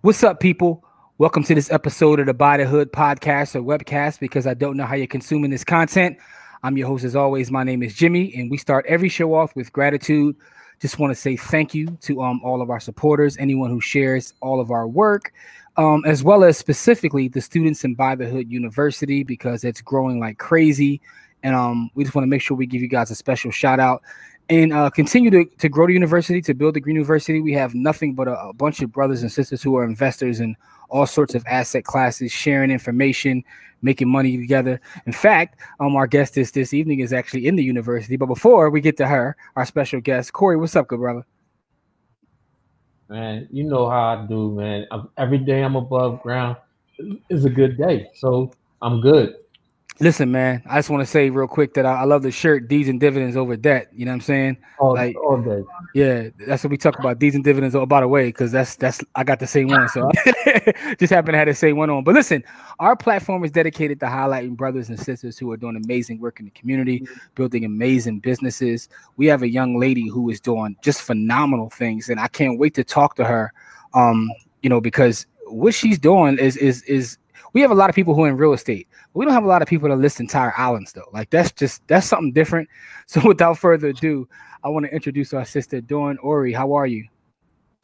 What's up, people? Welcome to this episode of the By the Hood podcast or webcast, because I don't know how you're consuming this content. I'm your host as always. My name is Jimmy, and we start every show off with gratitude. Just want to say thank you to all of our supporters, anyone who shares all of our work, as well as specifically the students in By the Hood University, because it's growing like crazy. And we just want to make sure we give you guys a special shout out and continue to grow the university, to build the Green University. We have nothing but a bunch of brothers and sisters who are investors in all sorts of asset classes, sharing information, making money together. In fact, our guest this evening is actually in the university. But before we get to her, our special guest, Corey, what's up, good brother? Man, you know how I do, man. Every day I'm above ground is a good day, so I'm good. Listen, man, I just want to say real quick that I love the shirt, D's and dividends over debt. You know what I'm saying? All day. Yeah, that's what we talk about, D's and dividends. Oh, by the way, because that's I got the same one, so just happen to have the same one on. But listen, our platform is dedicated to highlighting brothers and sisters who are doing amazing work in the community, building amazing businesses. We have a young lady who is doing just phenomenal things, and I can't wait to talk to her. Because what she's doing is we have a lot of people who are in real estate. We don't have a lot of people that list entire islands, though. Like that's something different. So without further ado, I want to introduce our sister, Oree. How are you?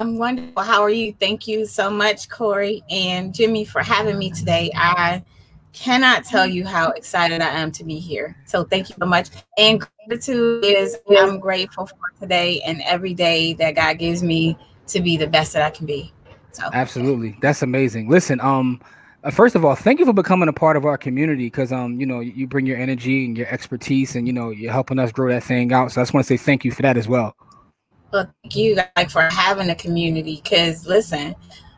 I'm wonderful. How are you? Thank you so much, Corey and Jimmy, for having me today. I cannot tell you how excited I am to be here. So thank you so much. And gratitude is I'm grateful for today and every day that God gives me to be the best that I can be. So absolutely. That's amazing. Listen, first of all, thank you for becoming a part of our community, because you bring your energy and your expertise, and you're helping us grow that thing out. So I just want to say thank you for that as well. Well, thank you for having a community, because listen,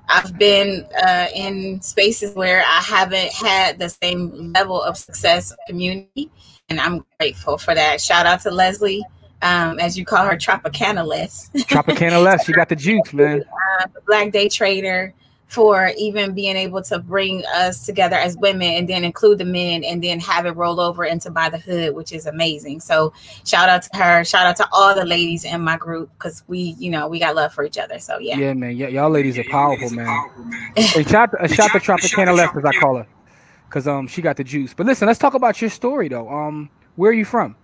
I've been in spaces where I haven't had the same level of success community, and I'm grateful for that. Shout out to Leslie, as you call her, Tropicana-less. Tropicana-less, you got the juice, man. The Black Day Trader, for even being able to bring us together as women and then include the men and then have it roll over into By the Hood, which is amazing. So shout out to her. Shout out to all the ladies in my group, because we got love for each other. So yeah. Yeah, man. Y'all ladies are powerful, man. Hey, shout to Tropicana-less, as I call her, because she got the juice. But listen, let's talk about your story, though. Where are you from?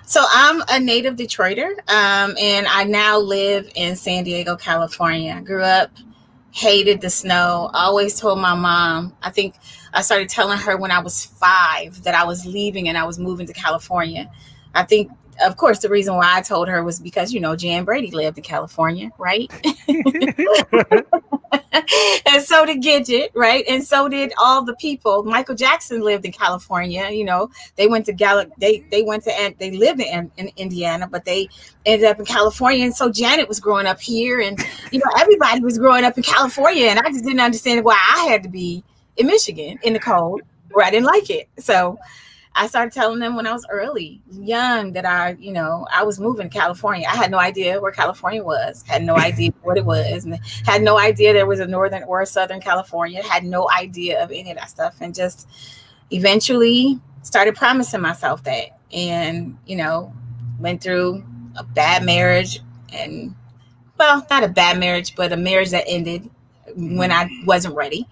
So I'm a native Detroiter, and I now live in San Diego, California. I grew up, hated the snow. I always told my mom, I think I started telling her when I was 5 that I was leaving and I was moving to California. I think, of course, the reason why I told her was because, Jan Brady lived in California, right? And so did Gidget, right? And so did all the people. Michael Jackson lived in California. They went to they lived in Indiana, but they ended up in California. And so Janet was growing up here, and everybody was growing up in California, and I just didn't understand why I had to be in Michigan in the cold where I didn't like it. So I started telling them when I was young, that I was moving to California. I had no idea where California was, had no idea what it was, and had no idea there was a northern or a southern California, had no idea of any of that stuff, and just eventually started promising myself that, and, went through a bad marriage, and, well, not a bad marriage, but a marriage that ended when I wasn't ready,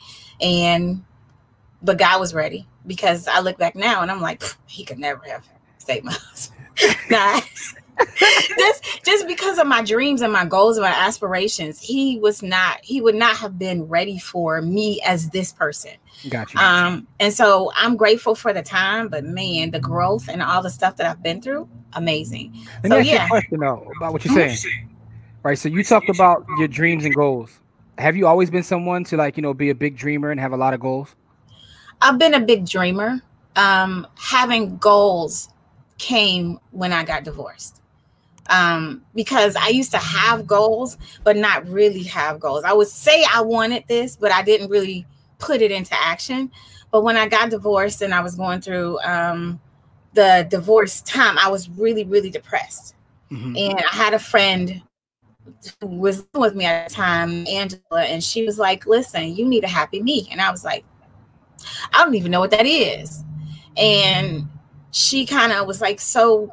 but God was ready. Because I look back now and I'm like, he could never have stayed my husband. Nah. just because of my dreams and my goals and my aspirations, he would not have been ready for me as this person. Gotcha. And so I'm grateful for the time, but man, the growth and all the stuff that I've been through, amazing. Let me ask you a question though about what you're saying. Right. So you talked about your dreams and goals. Have you always been someone to be a big dreamer and have a lot of goals? I've been a big dreamer. Having goals came when I got divorced. Because I used to have goals, but not really have goals. I would say I wanted this, but I didn't really put it into action. But when I got divorced and I was going through the divorce time, I was really, really depressed. Mm-hmm. And I had a friend who was with me at the time, Angela, and she was like, listen, you need a happy me. And I was like, I don't even know what that is. And she kind of was like, so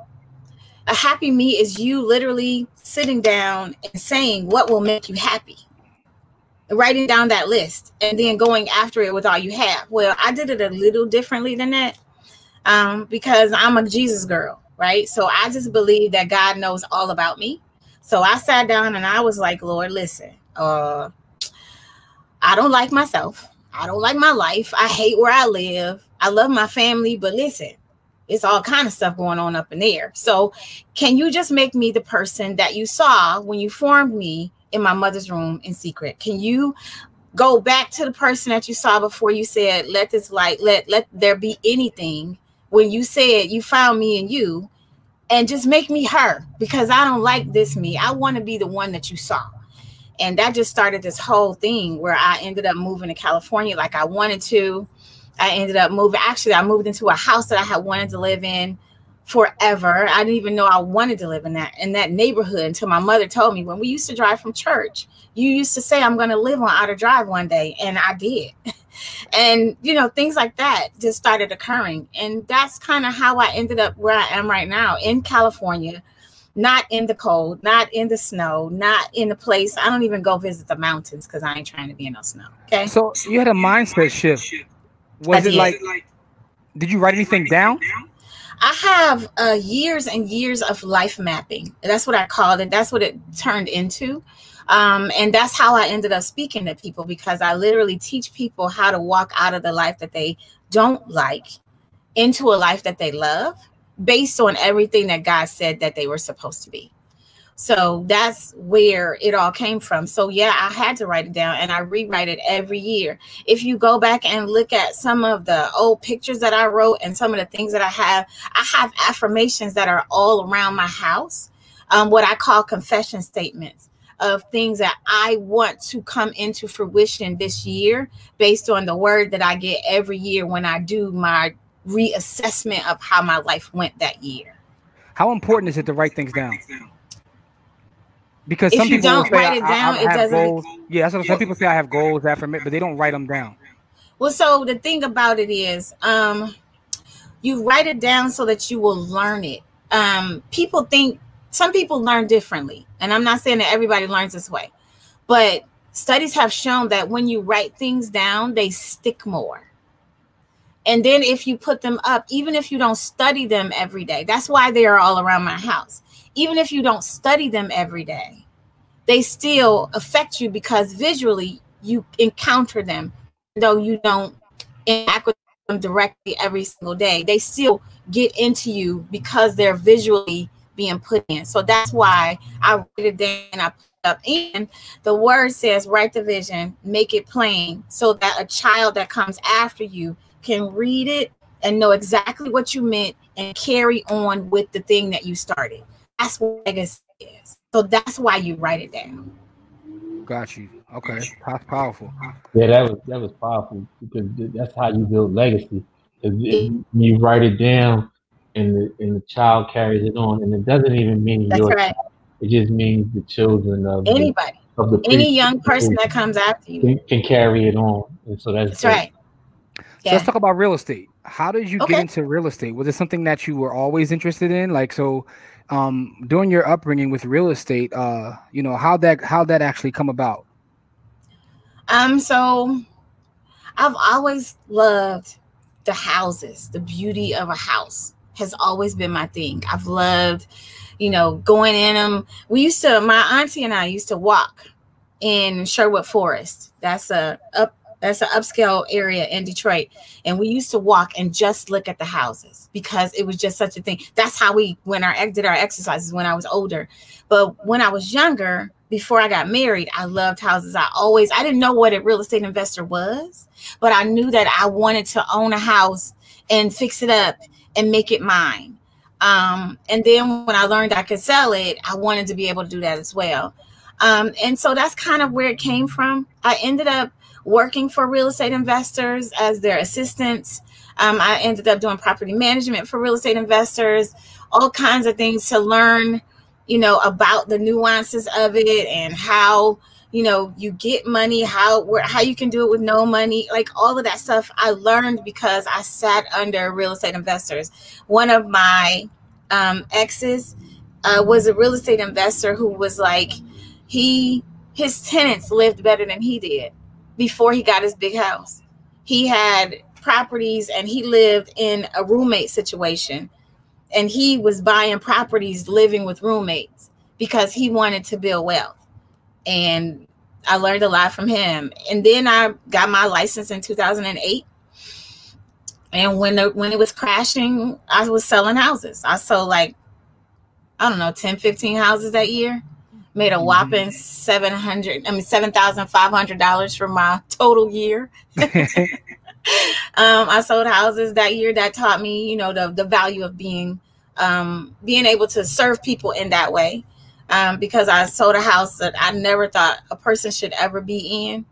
a happy me is you literally sitting down and saying what will make you happy. writing down that list and then going after it with all you have. Well, I did it a little differently than that, because I'm a Jesus girl, right? So I just believe that God knows all about me. So I sat down and I was like, Lord, listen, I don't like myself. I don't like my life. I hate where I live. I love my family, but listen, it's all kind of stuff going on up in there. So can you just make me the person that you saw when you formed me in my mother's room in secret? Can you go back to the person that you saw before you said, let this light, let there be anything, when you said you found me in you, and just make me her, because I don't like this me. I want to be the one that you saw. And that just started this whole thing where I ended up moving to California like I wanted to. I ended up moving. Actually, I moved into a house that I had wanted to live in forever. I didn't even know I wanted to live in that neighborhood until my mother told me, when we used to drive from church, you used to say, I'm going to live on Outer Drive one day. And I did. And, things like that just started occurring. And that's kind of how I ended up where I am right now in California. Not in the cold, not in the snow, not in the place. I don't even go visit the mountains because I ain't trying to be in no snow. Okay. So you had a mindset shift. Was it like, did you write anything down? I have years and years of life mapping. That's what I called it. That's what it turned into. And that's how I ended up speaking to people, because I literally teach people how to walk out of the life that they don't like into a life that they love, based on everything that God said that they were supposed to be. So that's where it all came from. So yeah, I had to write it down, and I rewrite it every year. If you go back and look at some of the old pictures that I wrote and some of the things that I have affirmations that are all around my house. What I call confession statements of things that I want to come into fruition this year, based on the word that I get every year when I do my reassessment of how my life went that year. How important is it to write things down? Because if some you people don't will say, write it down, it have doesn't. Goals. Yeah, that's what some people say. I have goals, but they don't write them down. Well, so the thing about it is, you write it down so that you will learn it. Some people learn differently, and I'm not saying that everybody learns this way, but studies have shown that when you write things down, they stick more. And then if you put them up, even if you don't study them every day, that's why they are all around my house. Even if you don't study them every day, they still affect you, because visually you encounter them, though you don't interact with them directly every single day. They still get into you because they're visually being put in. So that's why I write it down and I put it up. And the word says, write the vision, make it plain, so that a child that comes after you can read it and know exactly what you meant and carry on with the thing that you started. That's what legacy is. So that's why you write it down. Got you. Okay, that's powerful. Yeah, that was powerful, because that's how you build legacy. You write it down, and the child carries it on, and it doesn't even mean That's your right. child. It just means the children of Anybody, any young person that comes after you can carry it on, and so that's right. So let's talk about real estate. How did you get into real estate? Was it something that you were always interested in? Like, so during your upbringing with real estate, how'd that actually come about? So I've always loved the houses. The beauty of a house has always been my thing. I've loved, going in them. My auntie and I used to walk in Sherwood Forest. That's an upscale area in Detroit. And we used to walk and just look at the houses, because it was just such a thing. That's how we did our exercises when I was older. But when I was younger, before I got married, I loved houses. I didn't know what a real estate investor was, but I knew that I wanted to own a house and fix it up and make it mine. And then when I learned I could sell it, I wanted to be able to do that as well. And so that's kind of where it came from. I ended up working for real estate investors as their assistants. I ended up doing property management for real estate investors, all kinds of things to learn, about the nuances of it, and how, you get money, how you can do it with no money, like all of that stuff I learned because I sat under real estate investors. One of my exes was a real estate investor who was like, he his tenants lived better than he did before he got his big house. He had properties and he lived in a roommate situation, and he was buying properties living with roommates because he wanted to build wealth. And I learned a lot from him. And then I got my license in 2008. And when it was crashing, I was selling houses. I sold like, I don't know, 10, 15 houses that year. Made a whopping $7,500 for my total year. I sold houses that year. That taught me, you know, the value of being able to serve people in that way. Because I sold a house that I never thought a person should ever be in,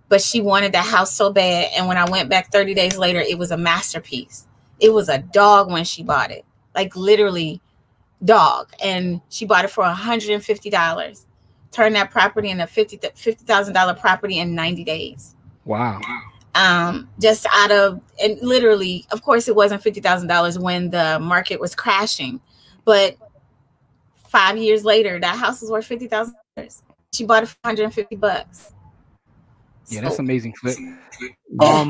but she wanted that house so bad. And when I went back 30 days later, it was a masterpiece. It was a dog when she bought it, like literally dog. And she bought it for $150. Turned that property into $50,000 property in 90 days. Wow. Just out of, and literally, of course, it wasn't $50,000 when the market was crashing, but 5 years later, that house was worth $50,000. She bought it for $150. Yeah, that's amazing, Flip. But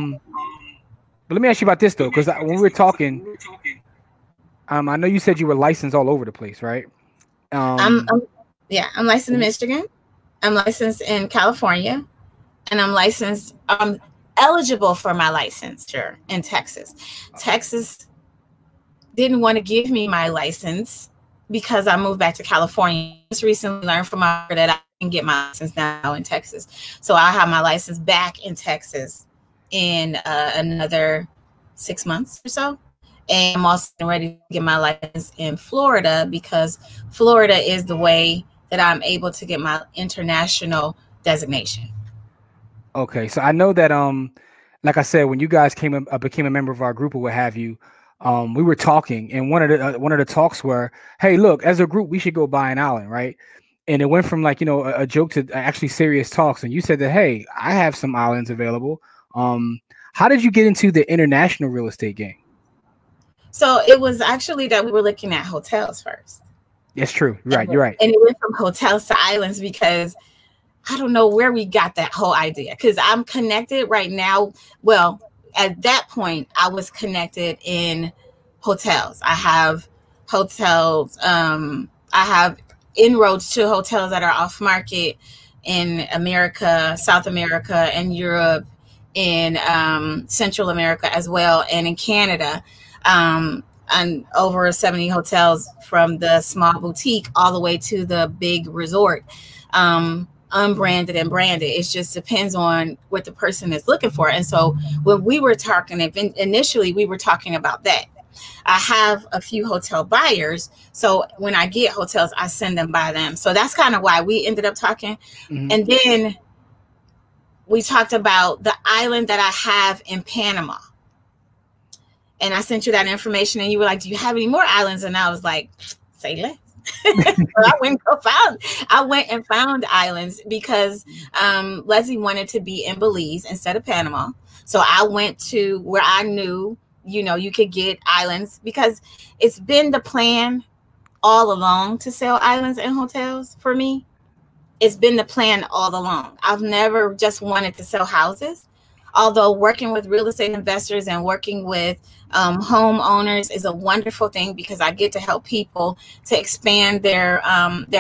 let me ask you about this though, because when we were talking, I know you said you were licensed all over the place, right? I'm licensed in Michigan. I'm licensed in California, and I'm eligible for my licensure in Texas. Texas didn't want to give me my license because I moved back to California. Just recently learned from my that I can get my license now in Texas. So I have my license back in Texas in another 6 months or so. And I'm also ready to get my license in Florida because Florida is the way that I'm able to get my international designation. Okay, so I know that like I said, when you guys became a member of our group or what have you, we were talking, and one of the talks were, hey, look, as a group, we should go buy an island, right? And it went from like, you know, a joke to actually serious talks. And you said that, hey, I have some islands available. How did you get into the international real estate game? So it was actually that we were looking at hotels first. That's true. Right. You're right. And it went from hotels to islands because I don't know where we got that whole idea, because I'm connected right now. Well, at that point, I was connected in hotels. I have hotels. I have inroads to hotels that are off market in America, South America, and Europe, in Central America as well, and in Canada. And over 70 hotels, from the small boutique all the way to the big resort, unbranded and branded. It just depends on what the person is looking for. And so when we were talking, initially we were talking about that. I have a few hotel buyers, so when I get hotels, I send them by them. So that's kind of why we ended up talking. Mm-hmm. And then we talked about the island that I have in Panama. And I sent you that information, and you were like, do you have any more islands? And I was like, say less. I went and found islands because Leslie wanted to be in Belize instead of Panama. So I went to where I knew, you know, you could get islands, because it's been the plan all along to sell islands and hotels for me. It's been the plan all along. I've never just wanted to sell houses. Although working with real estate investors and working with homeowners is a wonderful thing, because I get to help people to expand their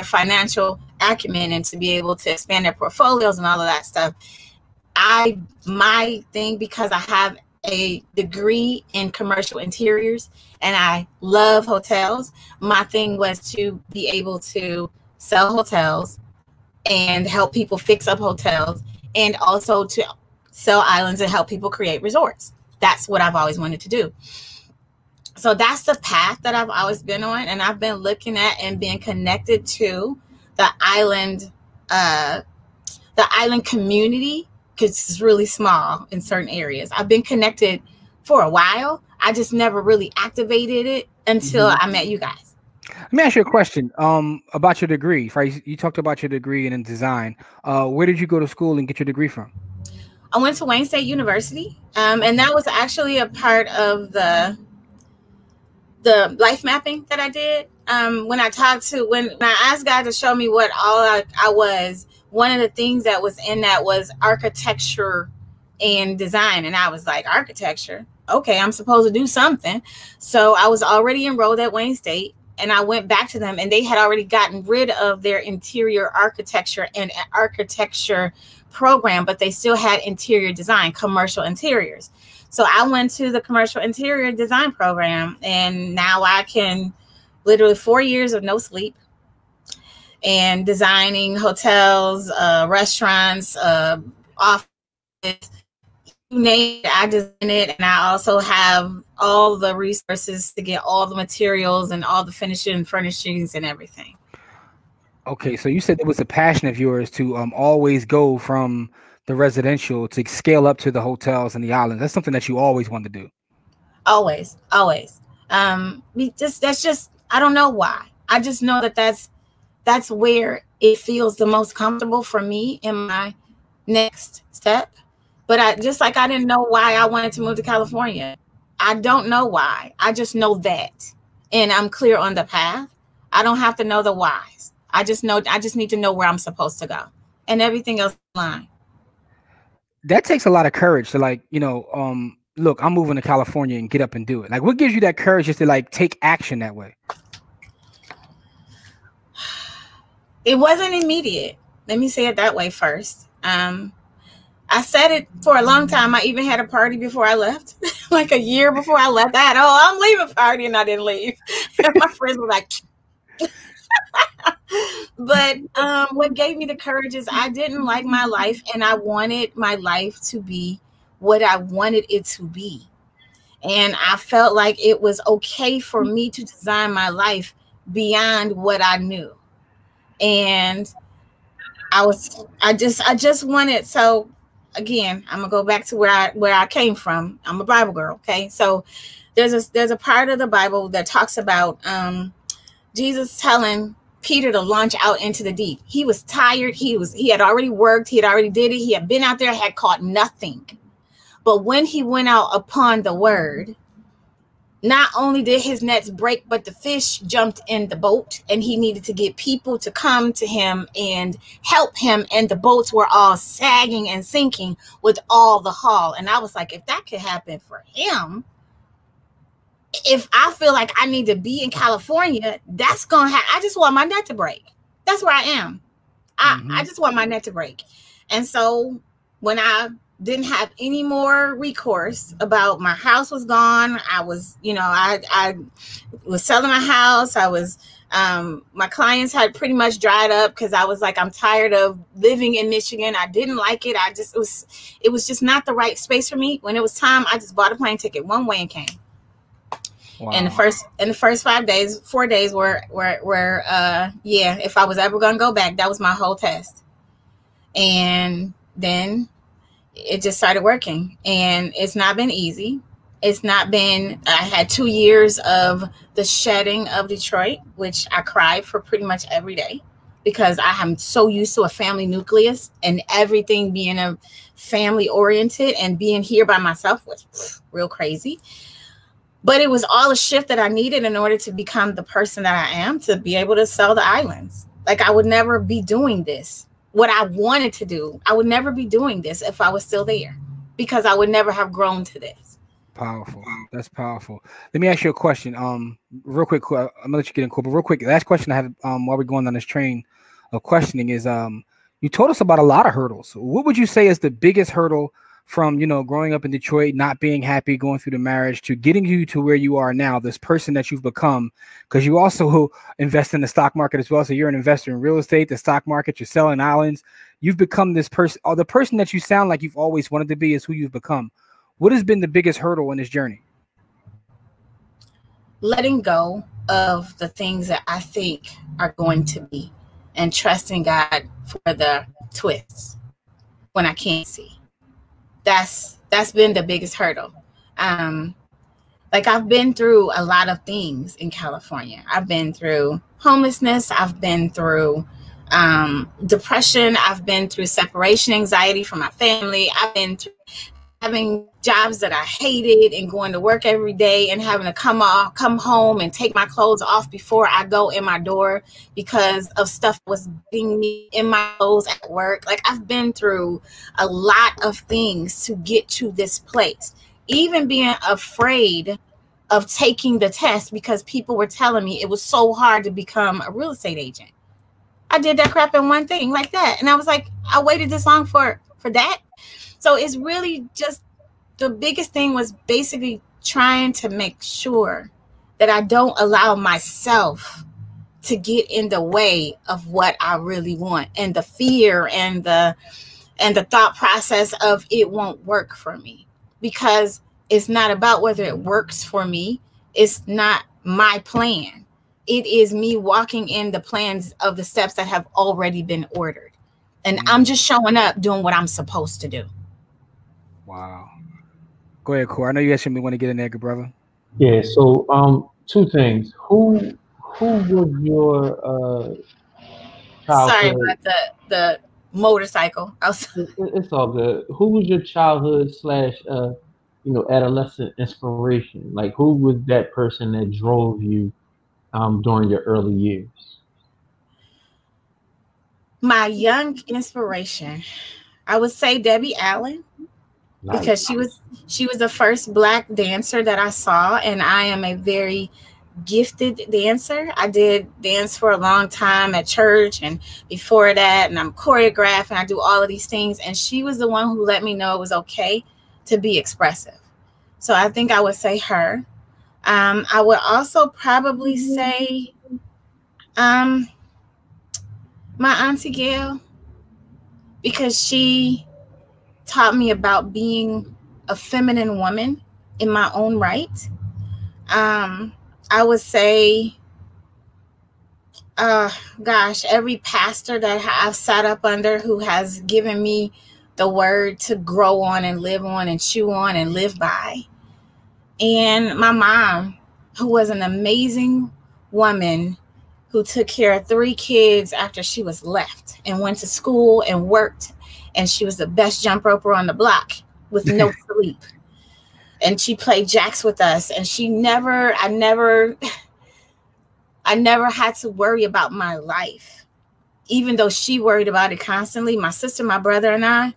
financial acumen and to be able to expand their portfolios and all of that stuff. My thing, because I have a degree in commercial interiors and I love hotels, my thing was to be able to sell hotels and help people fix up hotels, and also to sell islands and help people create resorts. That's what I've always wanted to do. So that's the path that I've always been on. And I've been looking at and being connected to the island community, because it's really small in certain areas. I've been connected for a while. I just never really activated it until I met you guys. Let me ask you a question about your degree. Right? You talked about your degree in design. Where did you go to school and get your degree from? I went to Wayne State University, and that was actually a part of the life mapping that I did. When I asked God to show me what all I was, one of the things that was in that was architecture and design. And I was like, architecture? Okay, I'm supposed to do something. So I was already enrolled at Wayne State, and I went back to them, and they had already gotten rid of their interior architecture and architecture program, but they still had interior design, commercial interiors. So I went to the commercial interior design program, and now I can literally 4 years of no sleep and designing hotels, restaurants, office, you name it, I design it. And I also have all the resources to get all the materials and all the finishing and furnishings and everything. Okay, so you said it was a passion of yours to always go from the residential to scale up to the hotels and the islands. That's something that you always wanted to do. Always. That's just, I don't know why. I just know that that's where it feels the most comfortable for me in my next step. But I didn't know why I wanted to move to California. I don't know why. I just know that. And I'm clear on the path. I don't have to know the whys. I just need to know where I'm supposed to go. And everything else is fine. That takes a lot of courage to look, I'm moving to California and get up and do it. Like, what gives you that courage just to like take action that way? It wasn't immediate. Let me say it that way first. I said it for a long time. I even had a party before I left, like a year before I left. I'm leaving party, and I didn't leave. My friends were like, but what gave me the courage is I didn't like my life, and I wanted my life to be what I wanted it to be. And I felt like it was okay for me to design my life beyond what I knew. And I just wanted, so again, I'm gonna go back to where I came from. I'm a Bible girl. Okay. So there's a part of the Bible that talks about Jesus telling Peter to launch out into the deep. He was tired. He had already worked. He had already did it. He had been out there, had caught nothing. But when he went out upon the word, not only did his nets break, but the fish jumped in the boat, and he needed to get people to come to him and help him. And the boats were all sagging and sinking with all the haul. And I was like, if that could happen for him, if I feel like I need to be in California, that's going to happen. I just want my net to break. That's where I am. I just want my net to break. And so when I didn't have any more recourse about, my house was gone. I was, I was selling my house. I was, my clients had pretty much dried up because I was like, I'm tired of living in Michigan. I didn't like it. It was just not the right space for me. When it was time, I just bought a plane ticket one way and came. Wow. And the first 4 days were if I was ever going to go back, that was my whole test. And then it just started working, and it's not been easy. I had 2 years of the shedding of Detroit, which I cried for pretty much every day because I am so used to a family nucleus and everything being a family oriented, and being here by myself was real crazy. But it was all a shift that I needed in order to become the person that I am, to be able to sell the islands. Like, I would never be doing this. What I wanted to do, I would never be doing this if I was still there, because I would never have grown to this. Powerful. That's powerful. Let me ask you a question. Real quick. I'm gonna let you get in, but real quick. Last question I have while we're going on this train of questioning is you told us about a lot of hurdles. What would you say is the biggest hurdle from, growing up in Detroit, not being happy, going through the marriage, to getting you to where you are now, this person that you've become? Because you also invest in the stock market as well. So you're an investor in real estate, the stock market, you're selling islands. You've become this person, or the person that you sound like you've always wanted to be is who you've become. What has been the biggest hurdle in this journey? Letting go of the things that I think are going to be, and trusting God for the twists when I can't see. That's been the biggest hurdle. Like, I've been through a lot of things in California. I've been through homelessness. I've been through depression. I've been through separation anxiety from my family. I've been through having jobs that I hated and going to work every day and having to come home and take my clothes off before I go in my door because of stuff that was getting me in my clothes at work. Like, I've been through a lot of things to get to this place. Even being afraid of taking the test because people were telling me it was so hard to become a real estate agent. I did that crap in one thing like that. And I was like, I waited this long for that. So it's really just, the biggest thing was basically trying to make sure that I don't allow myself to get in the way of what I really want, and the fear and the thought process of it won't work for me, because it's not about whether it works for me. It's not my plan. It is me walking in the plans of the steps that have already been ordered. And I'm just showing up doing what I'm supposed to do. Wow. Go ahead, Corey. I know you actually want to get in there, good brother. Yeah. So, two things. Who was your Sorry childhood? about the motorcycle. It's all good. Who was your childhood slash adolescent inspiration? Like, who was that person that drove you during your early years? My young inspiration, I would say Debbie Allen, because she was the first Black dancer that I saw, and I am a very gifted dancer. I did dance for a long time at church and before that, and I'm choreographed and I do all of these things, and she was the one who let me know it was okay to be expressive. So I think I would say her. I would also probably say my auntie Gail, because she taught me about being a feminine woman in my own right. I would say, every pastor that I've sat up under who has given me the word to grow on and live on and chew on and live by. And my mom, who was an amazing woman who took care of 3 kids after she was left and went to school and worked. And she was the best jump roper on the block with no sleep. And she played jacks with us. And I never had to worry about my life, even though she worried about it constantly. My sister, my brother, and I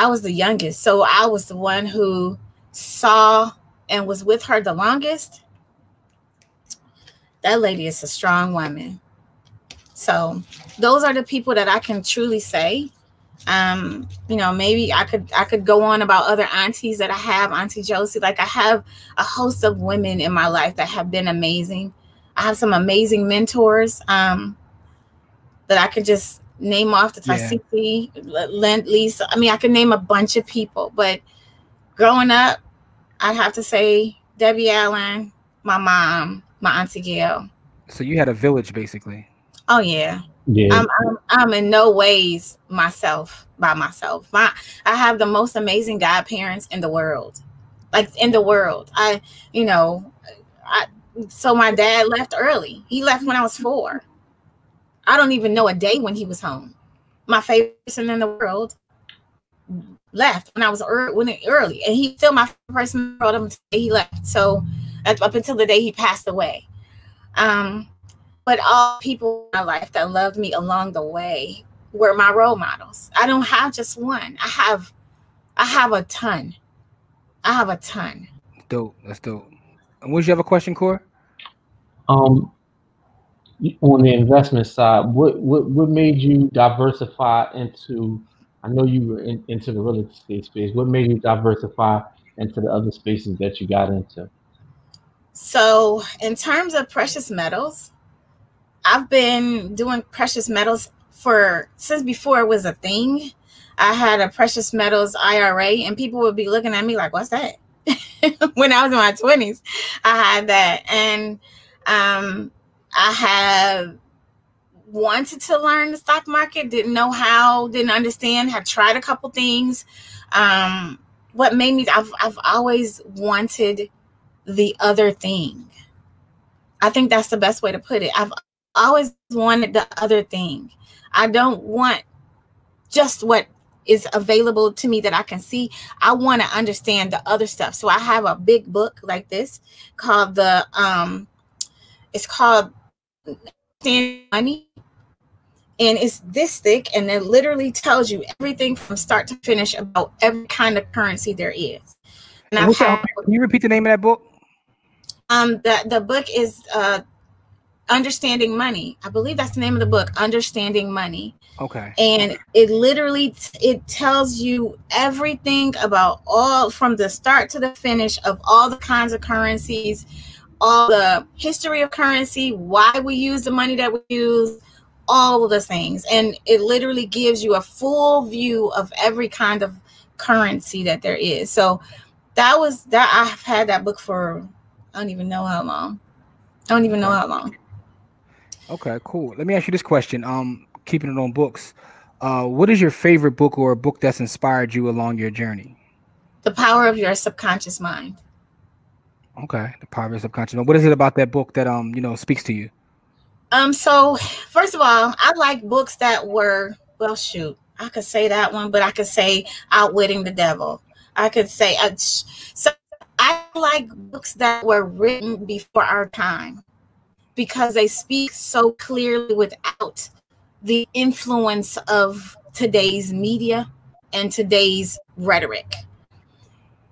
was the youngest. So I was the one who saw and was with her the longest. That lady is a strong woman. So those are the people that I can truly say. Maybe I could go on about other aunties that I have, Auntie Josie. Like, I have a host of women in my life that have been amazing. I have some amazing mentors that I could just name off the Tasiki, Lisa. I mean, I could name a bunch of people, but growing up, I'd have to say Debbie Allen, my mom, my Auntie Gail. So you had a village, basically. Oh yeah. Yeah. I'm in no ways by myself. I have the most amazing godparents in the world. Like, in the world. So my dad left early. He left when I was 4. I don't even know a day when he was home. My favorite person in the world left when I was early, and he's still my favorite person in the world until he left. So up until the day he passed away. But all people in my life that loved me along the way were my role models. I don't have just one. I have a ton. Dope. That's dope. And would you have a question, Corey? On the investment side, what made you diversify into? I know you were into the real estate space. What made you diversify into the other spaces that you got into? So, in terms of precious metals, I've been doing precious metals since before it was a thing. I had a precious metals IRA, and people would be looking at me like, what's that? When I was in my 20s, I had that. And I had wanted to learn the stock market, didn't know how, didn't understand, had tried a couple things. What made me, I've always wanted the other thing. I think that's the best way to put it. I've always wanted the other thing. I don't want just what is available to me that I can see, I want to understand the other stuff. So I have a big book like this called it's called Understanding Money. And it's this thick, and it literally tells you everything from start to finish about every kind of currency there is. And can you repeat the name of that book? The book is Understanding Money. I believe that's the name of the book, Understanding Money. Okay. And it literally it tells you everything about all from the start to the finish of all the kinds of currencies, all the history of currency, why we use the money that we use, all of the things. And it literally gives you a full view of every kind of currency that there is. So that I've had that book for I don't even know how long. Okay, cool. Let me ask you this question. Keeping it on books, what is your favorite book or a book that's inspired you along your journey? The Power of Your Subconscious Mind. Okay, The Power of Your Subconscious Mind. What is it about that book that speaks to you? So first of all, I like books that were, well, shoot, I could say that one, but I could say Outwitting the Devil. I could say, so I like books that were written before our time because they speak so clearly without the influence of today's media and today's rhetoric.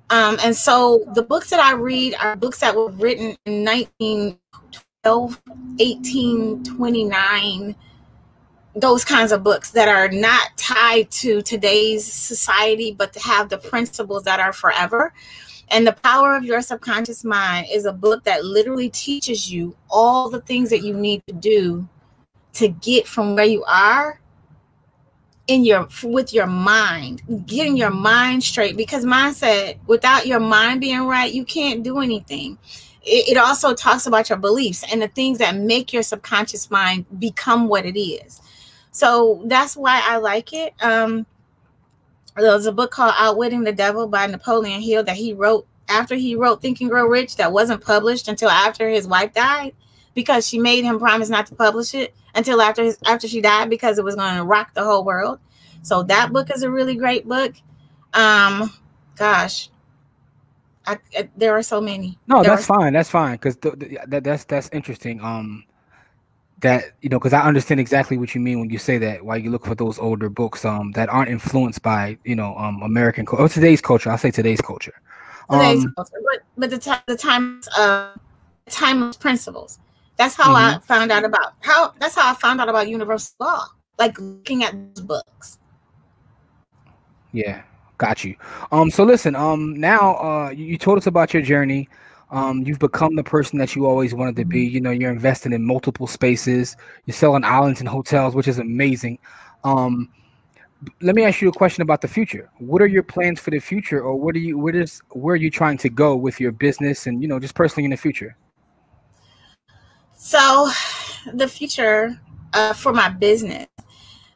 And so the books that I read are books that were written in 1829, those kinds of books that are not tied to today's society, but to have the principles that are forever. And The Power of Your Subconscious Mind is a book that literally teaches you all the things that you need to do to get from where you are with your mind, getting your mind straight, because mindset, without your mind being right, you can't do anything. It also talks about your beliefs and the things that make your subconscious mind become what it is. So that's why I like it. There's a book called Outwitting the Devil by Napoleon Hill that he wrote after he wrote Think and Grow Rich, that wasn't published until after his wife died, because she made him promise not to publish it until after she died, because it was going to rock the whole world. So that book is a really great book. Gosh. There are so many. No, that's fine. That's fine, because that's interesting. That because I understand exactly what you mean when you say that. Why you look for those older books that aren't influenced by American or today's culture. I'll say today's culture. Today's culture, but the timeless principles. That's how I found out about universal law. Like looking at those books. Yeah. Got you. So listen, now you told us about your journey. You've become the person that you always wanted to be. You're investing in multiple spaces. You're selling islands and hotels, which is amazing. Let me ask you a question about the future. What are your plans for the future, or where are you trying to go with your business and just personally in the future? So the future for my business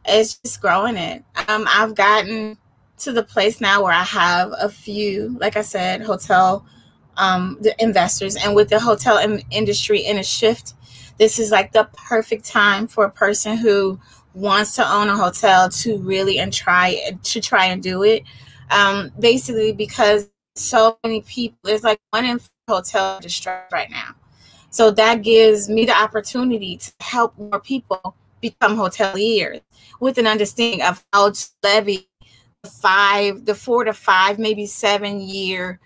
is just growing it. I've gotten to the place now where I have a few, like I said, hotel the investors, and with the hotel industry in a shift, this is like the perfect time for a person who wants to own a hotel to really try and do it. Basically, because so many people, there's like 1 in 4 hotel distress right now. So that gives me the opportunity to help more people become hoteliers with an understanding of how to levy the 4 to 5, maybe 7 year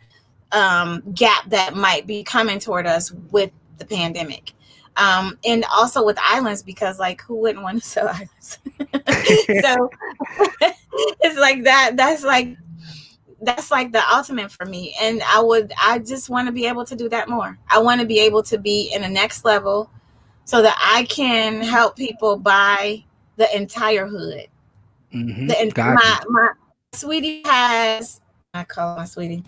gap that might be coming toward us with the pandemic. And also with islands, because like who wouldn't want to sell islands? So it's like that's like the ultimate for me. And I just want to be able to do that more. I want to be able to be in the next level so that I can help people buy the entire hood. My sweetie has, I call my sweetie,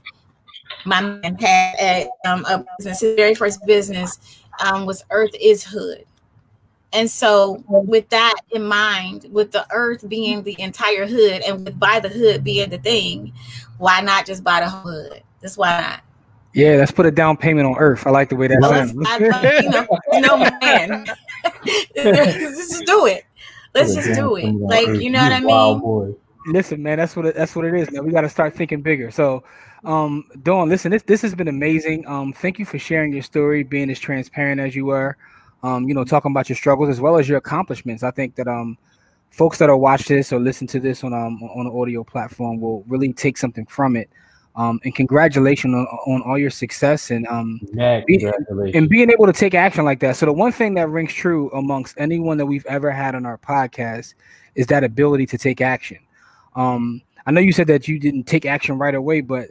my man had a business. His very first business was Earth is Hood. And so with that in mind, with the earth being the entire hood and with buy the hood being the thing, why not just buy the whole hood? That's why not. Yeah, let's put a down payment on Earth. I like the way that sounds. Man. Let's just do it. Let's just do it. Like, you know what I mean? Listen, man, that's what it is. Now we got to start thinking bigger. So, Dawn, listen, this has been amazing. Thank you for sharing your story, being as transparent as you were. Talking about your struggles as well as your accomplishments. I think that folks that will watch this or listen to this on an audio platform will really take something from it. And congratulations on all your success and being able to take action like that. So the one thing that rings true amongst anyone that we've ever had on our podcast is that ability to take action. I know you said that you didn't take action right away, but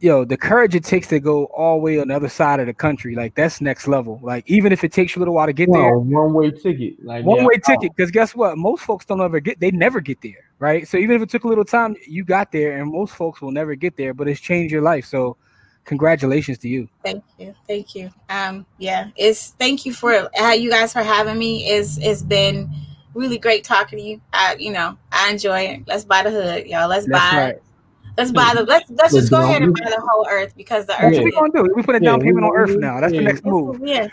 the courage it takes to go all the way on the other side of the country, like that's next level. Like even if it takes you a little while to get there, one-way ticket, ticket. Because guess what? Most folks they never get there, right? So even if it took a little time, you got there, and most folks will never get there. But it's changed your life. So congratulations to you. Thank you. Thank you for you guys for having me. It's been really great talking to you. I enjoy it. Let's buy the hood, y'all. Let's just go ahead and buy the whole earth, because the earth. That's what we're gonna do. We put a down payment on earth now. That's the next move. Yeah.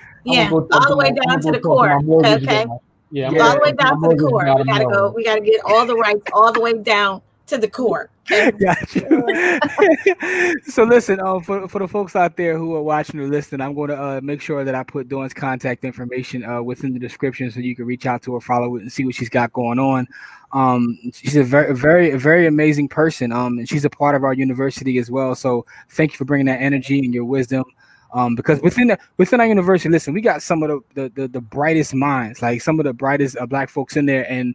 All the way down to the core. Okay. Yeah. All the way down to the core. We gotta get all the rights all the way down to the core. Gotcha. So listen, for the folks out there who are watching or listening, I'm going to make sure that I put Dawn's contact information within the description so you can reach out to her, follow it, and see what she's got going on. She's a very amazing person. And she's a part of our university as well. So thank you for bringing that energy and your wisdom. Because within our university, listen, we got some of the brightest minds, like some of the brightest Black folks in there, and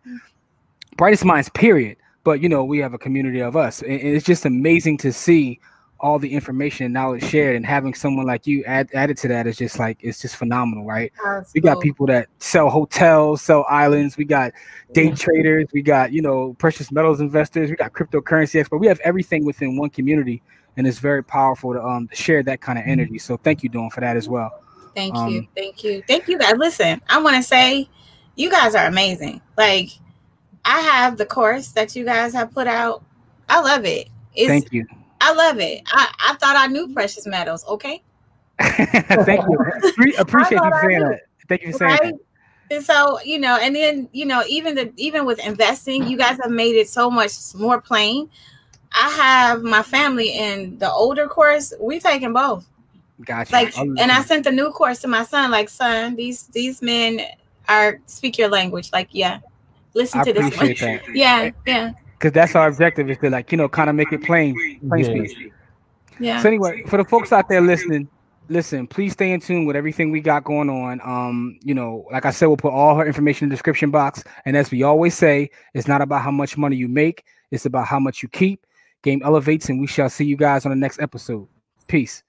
brightest minds, period. But we have a community of us, and it's just amazing to see all the information and knowledge shared, and having someone like you added to that is just like, it's just phenomenal, right? We got people that sell hotels, sell islands, we got day traders, we got precious metals investors, we got cryptocurrency experts. We have everything within one community, and it's very powerful to share that kind of energy. So thank you, Dawn, for that as well. Thank you guys. Listen, I want to say you guys are amazing. Like, I have the course that you guys have put out. I love it. Thank you. I love it. I thought I knew precious metals. Okay. Thank you. Appreciate you saying that. Thank you for saying that. And so, and then, even with investing, you guys have made it so much more plain. I have my family in the older course. We've taken both. Gotcha. And I sent the new course to my son. Like, son, these men speak your language. Like, yeah. Listen to this one. That. Yeah. Because that's our objective, is to kind of make it plain speech. Yeah. So anyway, for the folks out there listening, listen, please stay in tune with everything we got going on. Like I said, we'll put all her information in the description box. And as we always say, it's not about how much money you make, it's about how much you keep. Game elevates, and we shall see you guys on the next episode. Peace.